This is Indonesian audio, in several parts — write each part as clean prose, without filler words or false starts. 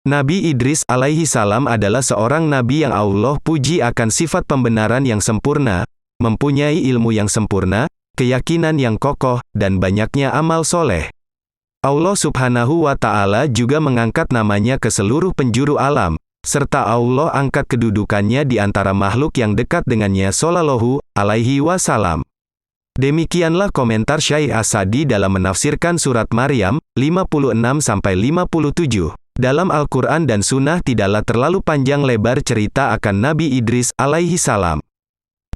Nabi Idris alaihi salam adalah seorang nabi yang Allah puji akan sifat pembenaran yang sempurna, mempunyai ilmu yang sempurna, keyakinan yang kokoh, dan banyaknya amal soleh. Allah subhanahu wa ta'ala juga mengangkat namanya ke seluruh penjuru alam, serta Allah angkat kedudukannya di antara makhluk yang dekat dengannya sallallahu alaihi wasallam. Demikianlah komentar Syekh As-Sa'di dalam menafsirkan surat Maryam, 56-57. Dalam Al-Quran dan Sunnah tidaklah terlalu panjang lebar cerita akan Nabi Idris alaihi salam.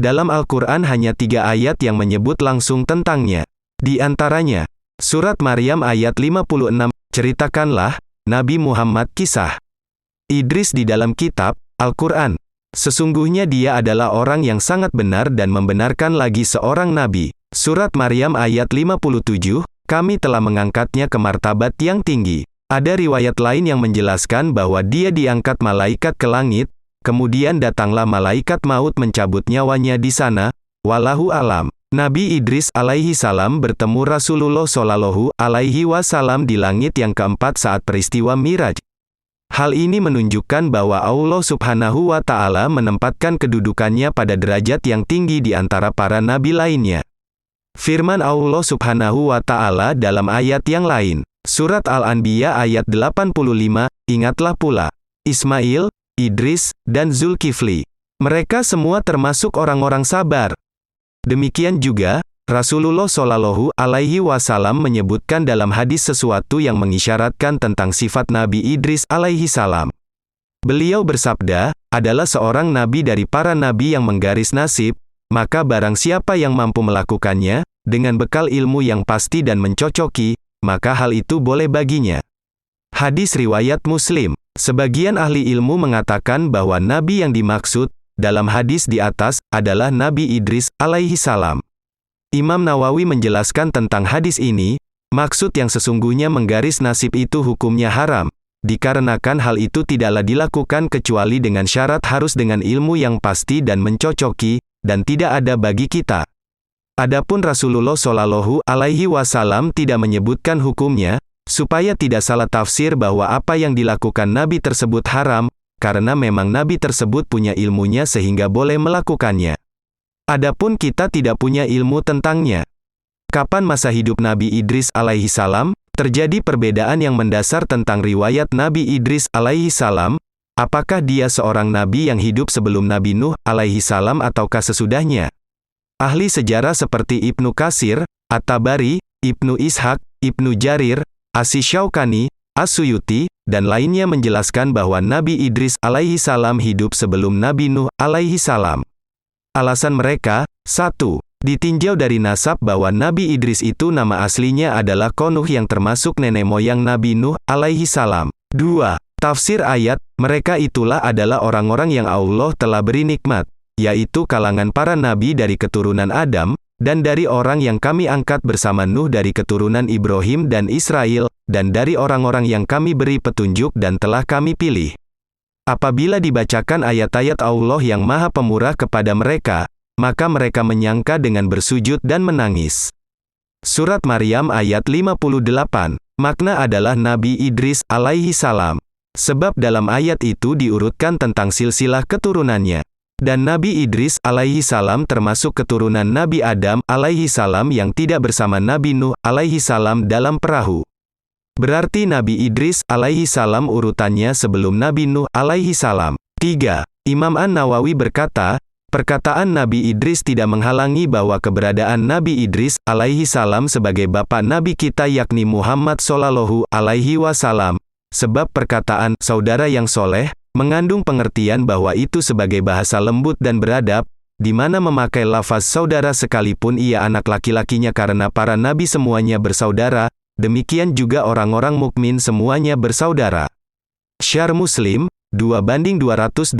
Dalam Al-Quran hanya 3 ayat yang menyebut langsung tentangnya. Di antaranya, surat Maryam ayat 56, ceritakanlah, Nabi Muhammad kisah Idris di dalam kitab, Al-Quran. Sesungguhnya dia adalah orang yang sangat benar dan membenarkan lagi seorang nabi. Surat Maryam ayat 57, kami telah mengangkatnya ke martabat yang tinggi. Ada riwayat lain yang menjelaskan bahwa dia diangkat malaikat ke langit, kemudian datanglah malaikat maut mencabut nyawanya di sana, wallahu alam. Nabi Idris alaihi salam bertemu Rasulullah shallallahu alaihi wasallam di langit yang keempat saat peristiwa Miraj. Hal ini menunjukkan bahwa Allah subhanahu wa ta'ala menempatkan kedudukannya pada derajat yang tinggi di antara para nabi lainnya. Firman Allah subhanahu wa ta'ala dalam ayat yang lain. Surat Al-Anbiya ayat 85, ingatlah pula, Ismail, Idris, dan Zulkifli. Mereka semua termasuk orang-orang sabar. Demikian juga, Rasulullah shallallahu alaihi wasallam menyebutkan dalam hadis sesuatu yang mengisyaratkan tentang sifat Nabi Idris alaihi salam. Beliau bersabda, adalah seorang nabi dari para nabi yang menggaris nasib, maka barang siapa yang mampu melakukannya, dengan bekal ilmu yang pasti dan mencocoki, maka hal itu boleh baginya. Hadis riwayat Muslim. Sebagian ahli ilmu mengatakan bahwa nabi yang dimaksud dalam hadis di atas adalah Nabi Idris alaihi salam. Imam Nawawi menjelaskan tentang hadis ini, maksud yang sesungguhnya menggaris nasib itu hukumnya haram, dikarenakan hal itu tidaklah dilakukan kecuali dengan syarat harus dengan ilmu yang pasti dan mencocoki, dan tidak ada bagi kita. Adapun Rasulullah shallallahu alaihi wasallam tidak menyebutkan hukumnya, supaya tidak salah tafsir bahwa apa yang dilakukan Nabi tersebut haram, karena memang Nabi tersebut punya ilmunya sehingga boleh melakukannya. Adapun kita tidak punya ilmu tentangnya. Kapan masa hidup Nabi Idris alaihi salam? Terjadi perbedaan yang mendasar tentang riwayat Nabi Idris alaihi salam, apakah dia seorang nabi yang hidup sebelum Nabi Nuh alaihi salam ataukah sesudahnya? Ahli sejarah seperti Ibnu Katsir, At-Tabari, Ibnu Ishaq, Ibnu Jarir, Asy-Syaukani, As-Suyuti, dan lainnya menjelaskan bahwa Nabi Idris alaihi salam hidup sebelum Nabi Nuh alaihi salam. Alasan mereka, 1. Ditinjau dari nasab bahwa Nabi Idris itu nama aslinya adalah Konuh yang termasuk nenek moyang Nabi Nuh alaihi salam. 2. Tafsir ayat, mereka itulah adalah orang-orang yang Allah telah beri nikmat, yaitu kalangan para nabi dari keturunan Adam, dan dari orang yang kami angkat bersama Nuh dari keturunan Ibrahim dan Israel, dan dari orang-orang yang kami beri petunjuk dan telah kami pilih. Apabila dibacakan ayat-ayat Allah yang Maha Pemurah kepada mereka, maka mereka menyangka dengan bersujud dan menangis. Surat Maryam ayat 58, makna adalah Nabi Idris alaihi salam. Sebab dalam ayat itu diurutkan tentang silsilah keturunannya. Dan Nabi Idris alaihi salam termasuk keturunan Nabi Adam alaihi salam yang tidak bersama Nabi Nuh alaihi salam dalam perahu. Berarti Nabi Idris alaihi salam urutannya sebelum Nabi Nuh alaihi salam. 3. Imam An-Nawawi berkata, perkataan Nabi Idris tidak menghalangi bahwa keberadaan Nabi Idris alaihi salam sebagai bapak Nabi kita yakni Muhammad sallallahu alaihi wasallam. Sebab perkataan saudara yang soleh mengandung pengertian bahwa itu sebagai bahasa lembut dan beradab, di mana memakai lafaz saudara sekalipun ia anak laki-lakinya karena para nabi semuanya bersaudara, demikian juga orang-orang mukmin semuanya bersaudara. Syarh Muslim, 2:220.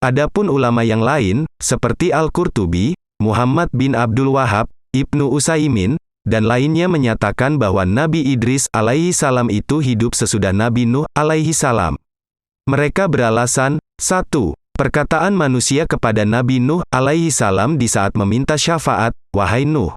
Adapun ulama yang lain, seperti Al-Qurtubi, Muhammad bin Abdul Wahhab, Ibnu Utsaimin, dan lainnya menyatakan bahwa Nabi Idris alaihi salam itu hidup sesudah Nabi Nuh alaihi salam. Mereka beralasan, 1. Perkataan manusia kepada Nabi Nuh alaihi salam di saat meminta syafaat, wahai Nuh,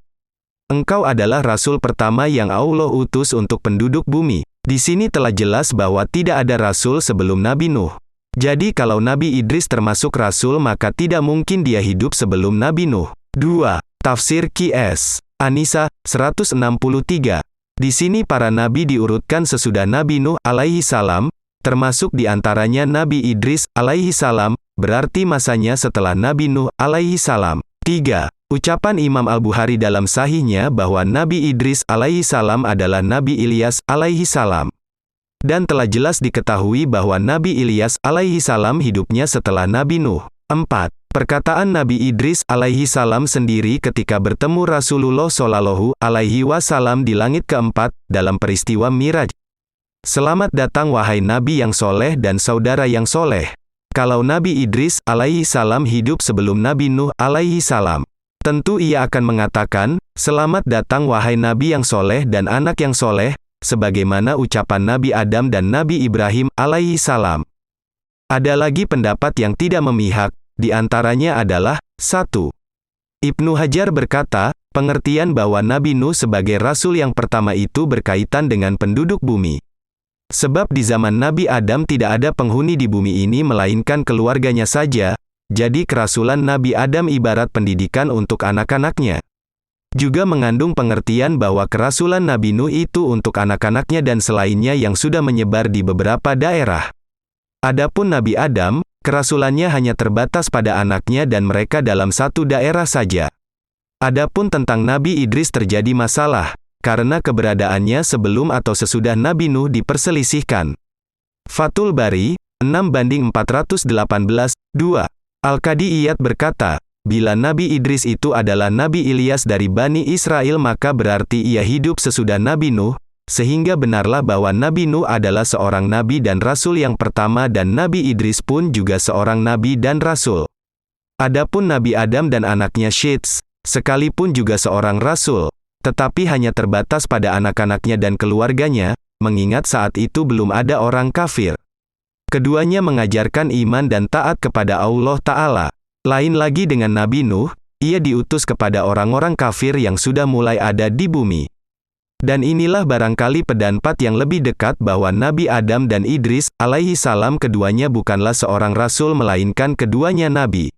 engkau adalah rasul pertama yang Allah utus untuk penduduk bumi. Di sini telah jelas bahwa tidak ada rasul sebelum Nabi Nuh. Jadi kalau Nabi Idris termasuk rasul maka tidak mungkin dia hidup sebelum Nabi Nuh. 2. Tafsir Qs. An-Nisa, 163. Di sini para nabi diurutkan sesudah Nabi Nuh alaihi salam, termasuk di antaranya Nabi Idris alaihi salam, berarti masanya setelah Nabi Nuh alaihi salam. 3. Ucapan Imam Al-Bukhari dalam sahihnya bahwa Nabi Idris alaihi salam adalah Nabi Ilyas alaihi salam. Dan telah jelas diketahui bahwa Nabi Ilyas alaihi salam hidupnya setelah Nabi Nuh. 4. Perkataan Nabi Idris alaihi salam sendiri ketika bertemu Rasulullah Shallallahu alaihi wasallam di langit keempat dalam peristiwa Miraj. Selamat datang wahai Nabi yang soleh dan saudara yang soleh. Kalau Nabi Idris alaihi salam hidup sebelum Nabi Nuh alaihi salam, tentu ia akan mengatakan, selamat datang wahai Nabi yang soleh dan anak yang soleh, sebagaimana ucapan Nabi Adam dan Nabi Ibrahim alaihi salam. Ada lagi pendapat yang tidak memihak, di antaranya adalah 1. Ibnu Hajar berkata, pengertian bahwa Nabi Nuh sebagai rasul yang pertama itu berkaitan dengan penduduk bumi. Sebab di zaman Nabi Adam tidak ada penghuni di bumi ini melainkan keluarganya saja, jadi kerasulan Nabi Adam ibarat pendidikan untuk anak-anaknya. Juga mengandung pengertian bahwa kerasulan Nabi Nuh itu untuk anak-anaknya dan selainnya yang sudah menyebar di beberapa daerah. Adapun Nabi Adam, kerasulannya hanya terbatas pada anaknya dan mereka dalam satu daerah saja. Adapun tentang Nabi Idris terjadi masalah, karena keberadaannya sebelum atau sesudah Nabi Nuh diperselisihkan. Fathul Bari, 6:418, 2. Al-Qadiyat berkata, bila Nabi Idris itu adalah Nabi Ilyas dari Bani Israel maka berarti ia hidup sesudah Nabi Nuh, sehingga benarlah bahwa Nabi Nuh adalah seorang nabi dan rasul yang pertama dan Nabi Idris pun juga seorang nabi dan rasul. Adapun Nabi Adam dan anaknya Syeds, sekalipun juga seorang rasul, tetapi hanya terbatas pada anak-anaknya dan keluarganya, mengingat saat itu belum ada orang kafir. Keduanya mengajarkan iman dan taat kepada Allah Ta'ala. Lain lagi dengan Nabi Nuh, ia diutus kepada orang-orang kafir yang sudah mulai ada di bumi. Dan inilah barangkali pendapat yang lebih dekat bahwa Nabi Adam dan Idris alaihi salam keduanya bukanlah seorang rasul melainkan keduanya nabi.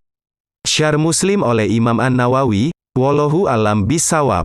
Syarh Muslim oleh Imam An-Nawawi, wallahu alam bisawab.